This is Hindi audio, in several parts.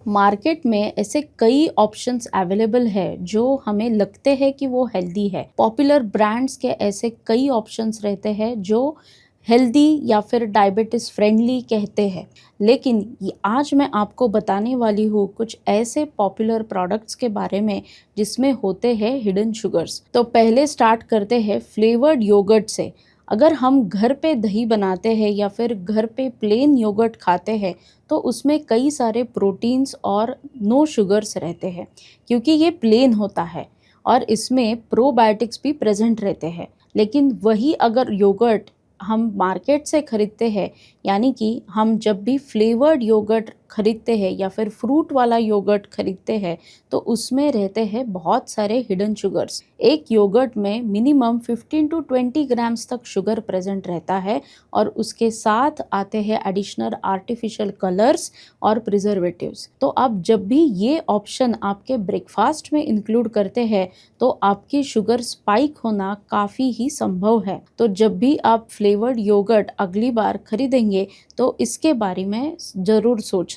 मार्केट में ऐसे कई ऑप्शंस अवेलेबल है जो हमें लगते हैं कि वो हेल्दी है। पॉपुलर ब्रांड्स के ऐसे कई ऑप्शंस रहते हैं जो हेल्दी या फिर डायबिटीज फ्रेंडली कहते हैं। लेकिन आज मैं आपको बताने वाली हूँ कुछ ऐसे पॉपुलर प्रोडक्ट्स के बारे में जिसमें होते हैं हिडन शुगर्स। तो पहले स्टार्ट करते हैं फ्लेवर्ड योगर्ट से। अगर हम घर पे दही बनाते हैं या फिर घर पे प्लेन योगर्ट खाते हैं तो उसमें कई सारे प्रोटीन्स और नो शुगर्स रहते हैं क्योंकि ये प्लेन होता है और इसमें प्रोबायोटिक्स भी प्रेजेंट रहते हैं। लेकिन वही अगर योगर्ट हम मार्केट से खरीदते हैं, यानी कि हम जब भी फ्लेवर्ड योगर्ट खरीदते हैं या फिर फ्रूट वाला योगर्ट खरीदते हैं तो उसमें रहते हैं बहुत सारे हिडन शुगर्स। एक योगर्ट में मिनिमम 15 टू 20 ग्राम्स तक शुगर प्रेजेंट रहता है और उसके साथ आते हैं एडिशनल आर्टिफिशियल कलर्स और प्रिजर्वेटिव्स। तो आप जब भी ये ऑप्शन आपके ब्रेकफास्ट में इंक्लूड करते हैं तो आपकी शुगर स्पाइक होना काफ़ी ही संभव है। तो जब भी आप फ्लेवर्ड योगर्ट अगली बार खरीदेंगे तो इसके बारे में ज़रूर सोचना।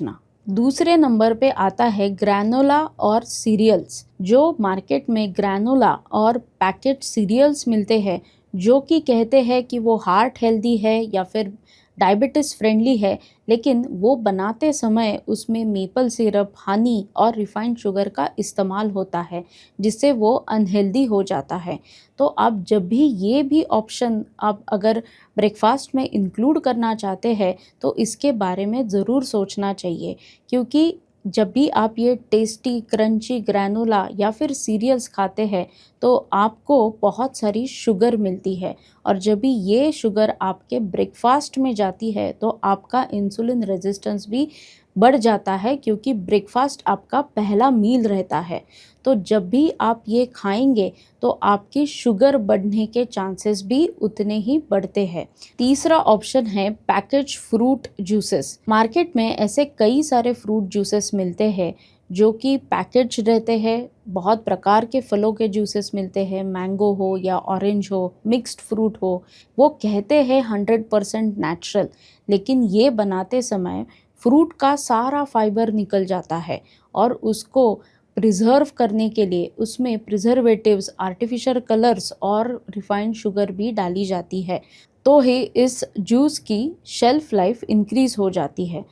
दूसरे नंबर पे आता है ग्रैनोला और सीरियल्स। जो मार्केट में ग्रैनोला और पैकेट सीरियल्स मिलते हैं जो कि कहते हैं कि वो हार्ट हेल्दी है या फिर डायबिटीज़ फ्रेंडली है, लेकिन वो बनाते समय उसमें मेपल सिरप, हनी और रिफाइंड शुगर का इस्तेमाल होता है जिससे वो अनहेल्दी हो जाता है। तो आप जब भी ये भी ऑप्शन आप अगर ब्रेकफास्ट में इंक्लूड करना चाहते हैं तो इसके बारे में ज़रूर सोचना चाहिए, क्योंकि जब भी आप ये टेस्टी क्रंची ग्रैनोला या फिर सीरियल्स खाते हैं तो आपको बहुत सारी शुगर मिलती है और जब भी ये शुगर आपके ब्रेकफास्ट में जाती है तो आपका इंसुलिन रेजिस्टेंस भी बढ़ जाता है, क्योंकि ब्रेकफास्ट आपका पहला मील रहता है। तो जब भी आप ये खाएंगे तो आपकी शुगर बढ़ने के चांसेस भी उतने ही बढ़ते हैं। तीसरा ऑप्शन है पैकेज फ्रूट जूसेस। मार्केट में ऐसे कई सारे फ्रूट जूसेस मिलते हैं जो कि पैकेज रहते हैं। बहुत प्रकार के फलों के जूसेस मिलते हैं, मैंगो हो या ऑरेंज हो, मिक्स्ड फ्रूट हो। वो कहते हैं 100% नेचुरल, लेकिन ये बनाते समय फ्रूट का सारा फाइबर निकल जाता है और उसको प्रिजर्व करने के लिए उसमें प्रिजर्वेटिव्स, आर्टिफिशियल कलर्स और रिफाइंड शुगर भी डाली जाती है। तो ही इस जूस की शेल्फ लाइफ इंक्रीज हो जाती है।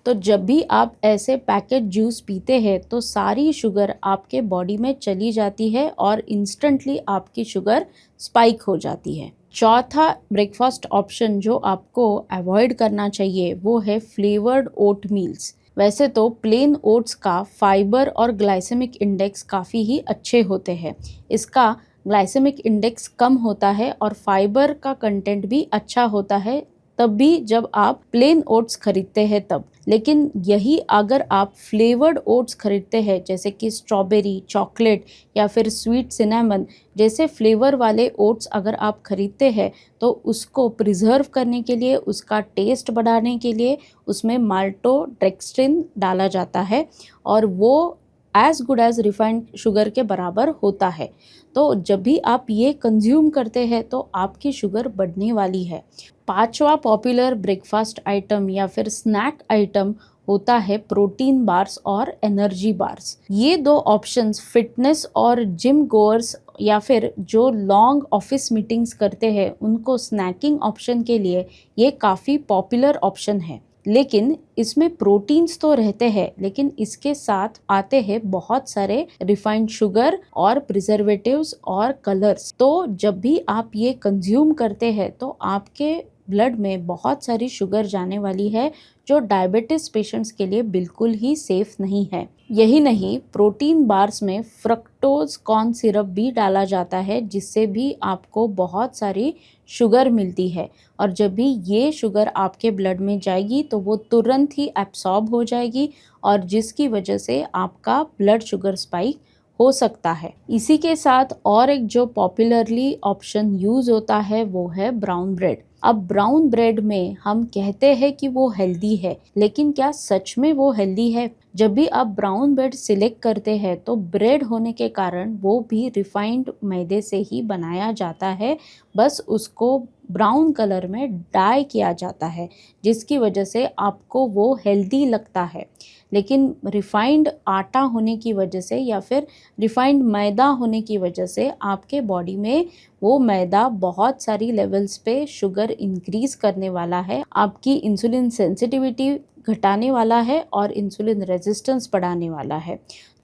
तो जब भी आप ऐसे पैकेट जूस पीते हैं तो सारी शुगर आपके बॉडी में चली जाती है और इंस्टेंटली आपकी शुगर स्पाइक हो जाती है। चौथा ब्रेकफास्ट ऑप्शन जो आपको अवॉइड करना चाहिए वो है फ्लेवर्ड ओट मील्स। वैसे तो प्लेन ओट्स का फाइबर और ग्लाइसेमिक इंडेक्स काफ़ी ही अच्छे होते हैं। इसका ग्लाइसेमिक इंडेक्स कम होता है और फाइबर का कंटेंट भी अच्छा होता है तब भी जब आप प्लेन ओट्स खरीदते हैं तब। लेकिन यही अगर आप फ्लेवर्ड ओट्स खरीदते हैं जैसे कि स्ट्रॉबेरी, चॉकलेट या फिर स्वीट सिनेमन जैसे फ्लेवर वाले ओट्स अगर आप खरीदते हैं तो उसको प्रिजर्व करने के लिए, उसका टेस्ट बढ़ाने के लिए उसमें माल्टोडेक्स्ट्रिन डाला जाता है और वो as good as refined sugar के बराबर होता है। तो जब भी आप ये कंज्यूम करते हैं तो आपकी शुगर बढ़ने वाली है। पांचवा पॉपुलर ब्रेकफास्ट आइटम या फिर स्नैक आइटम होता है प्रोटीन बार्स और एनर्जी बार्स। ये दो ऑप्शंस फिटनेस और जिम गोअर्स या फिर जो लॉन्ग ऑफिस मीटिंग्स करते हैं उनको स्नैकिंग ऑप्शन के लिए ये काफ़ी पॉपुलर ऑप्शन है। लेकिन इसमें प्रोटीन्स तो रहते हैं, लेकिन इसके साथ आते हैं बहुत सारे रिफाइंड शुगर और प्रिजर्वेटिव्स और कलर्स। तो जब भी आप ये कंज्यूम करते हैं तो आपके ब्लड में बहुत सारी शुगर जाने वाली है जो डायबिटीज पेशेंट्स के लिए बिल्कुल ही सेफ नहीं है। यही नहीं, प्रोटीन बार्स में फ्रक्टोज कॉर्न सिरप भी डाला जाता है जिससे भी आपको बहुत सारी शुगर मिलती है और जब भी ये शुगर आपके ब्लड में जाएगी तो वो तुरंत ही एब्सॉर्ब हो जाएगी और जिसकी वजह से आपका ब्लड शुगर स्पाइक हो सकता है। इसी के साथ और एक जो पॉपुलरली ऑप्शन यूज होता है वो है ब्राउन ब्रेड। अब ब्राउन ब्रेड में हम कहते हैं कि वो हेल्दी है, लेकिन क्या सच में वो हेल्दी है? जब भी आप ब्राउन ब्रेड सिलेक्ट करते हैं तो ब्रेड होने के कारण वो भी रिफाइंड मैदे से ही बनाया जाता है, बस उसको ब्राउन कलर में डाई किया जाता है, जिसकी वजह से आपको वो हेल्दी लगता है। लेकिन रिफाइंड आटा होने की वजह से या फिर रिफाइंड मैदा होने की वजह से आपके बॉडी में वो मैदा बहुत सारी लेवल्स पे शुगर इंक्रीज करने वाला है, आपकी इंसुलिन सेंसिटिविटी घटाने वाला है और इंसुलिन रेजिस्टेंस बढ़ाने वाला है।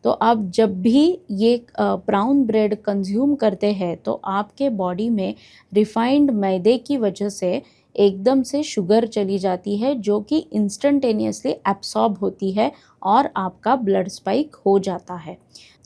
तो आप जब भी ये ब्राउन ब्रेड कंज्यूम करते हैं तो आपके बॉडी में रिफाइंड मैदे की वजह से एकदम से शुगर चली जाती है, जो कि इंस्टेंटेनियसली एब्सॉर्ब होती है और आपका ब्लड स्पाइक हो जाता है।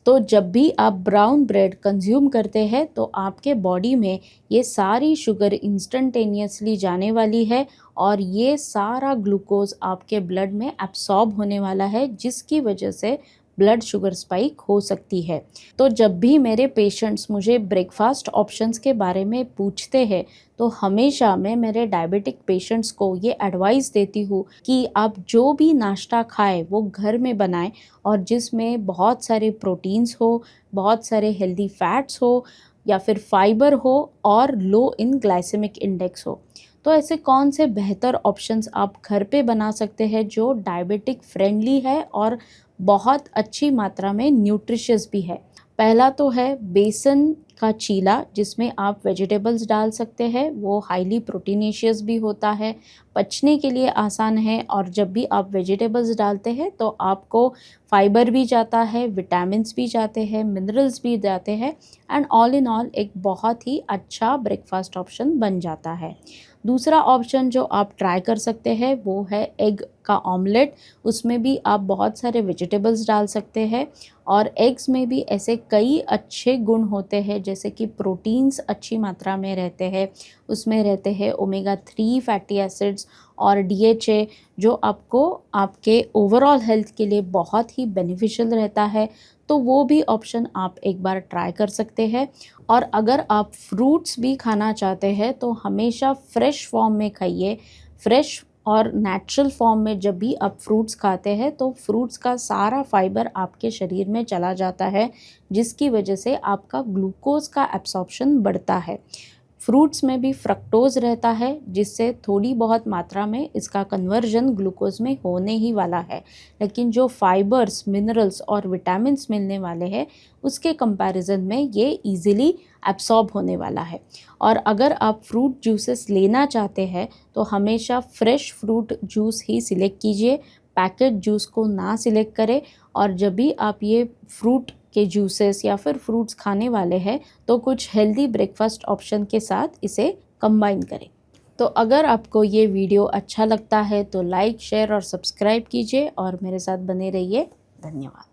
तो जब भी आप ब्राउन ब्रेड कंज्यूम करते हैं तो आपके बॉडी में ये सारी शुगर इंस्टेंटेनियसली जाने वाली है और ये सारा ग्लूकोज आपके ब्लड में एब्सॉर्ब होने वाला है, जिसकी वजह से ब्लड शुगर स्पाइक हो सकती है। तो जब भी मेरे पेशेंट्स मुझे ब्रेकफास्ट ऑप्शंस के बारे में पूछते हैं तो हमेशा मैं मेरे डायबिटिक पेशेंट्स को ये एडवाइस देती हूँ कि आप जो भी नाश्ता खाएं वो घर में बनाएं और जिसमें बहुत सारे प्रोटीन्स हो, बहुत सारे हेल्दी फैट्स हो या फिर फाइबर हो और लो इन ग्लाइसेमिक इंडेक्स हो। तो ऐसे कौन से बेहतर ऑप्शंस आप घर पे बना सकते हैं जो डायबिटिक फ्रेंडली है और बहुत अच्छी मात्रा में न्यूट्रिशियस भी है। पहला तो है बेसन का चीला, जिसमें आप वेजिटेबल्स डाल सकते हैं। वो हाईली प्रोटीनेशियस भी होता है, पचने के लिए आसान है और जब भी आप वेजिटेबल्स डालते हैं तो आपको फाइबर भी जाता है, विटामिन्स भी जाते हैं, मिनरल्स भी जाते हैं एंड ऑल इन ऑल एक बहुत ही अच्छा ब्रेकफास्ट ऑप्शन बन जाता है। दूसरा ऑप्शन जो आप ट्राई कर सकते हैं वो है एग का ऑमलेट। उसमें भी आप बहुत सारे वेजिटेबल्स डाल सकते हैं और एग्स में भी ऐसे कई अच्छे गुण होते हैं, जैसे कि प्रोटीन्स अच्छी मात्रा में रहते हैं, उसमें रहते हैं ओमेगा 3 फैटी एसिड्स और DHA, जो आपको आपके ओवरऑल हेल्थ के लिए बहुत ही बेनिफिशियल रहता है। तो वो भी ऑप्शन आप एक बार ट्राई कर सकते हैं। और अगर आप फ्रूट्स भी खाना चाहते हैं तो हमेशा फ्रेश फॉर्म में खाइए। फ्रेश और नेचुरल फॉर्म में जब भी आप फ्रूट्स खाते हैं तो फ्रूट्स का सारा फाइबर आपके शरीर में चला जाता है, जिसकी वजह से आपका ग्लूकोज का एब्सॉर्प्शन बढ़ता है। फ्रूट्स में भी फ्रक्टोज रहता है, जिससे थोड़ी बहुत मात्रा में इसका कन्वर्जन ग्लूकोज में होने ही वाला है, लेकिन जो फाइबर्स, मिनरल्स और विटामिन्स मिलने वाले हैं उसके कंपैरिजन में ये इजीली एब्सॉर्ब होने वाला है। और अगर आप फ्रूट जूसेस लेना चाहते हैं तो हमेशा फ्रेश फ्रूट जूस ही सिलेक्ट कीजिए, पैकेट जूस को ना सिलेक्ट करें। और जब भी आप ये फ्रूट के जूसेस या फिर फ्रूट्स खाने वाले हैं तो कुछ हेल्दी ब्रेकफास्ट ऑप्शन के साथ इसे कंबाइन करें। तो अगर आपको ये वीडियो अच्छा लगता है तो लाइक, शेयर और सब्सक्राइब कीजिए और मेरे साथ बने रहिए। धन्यवाद।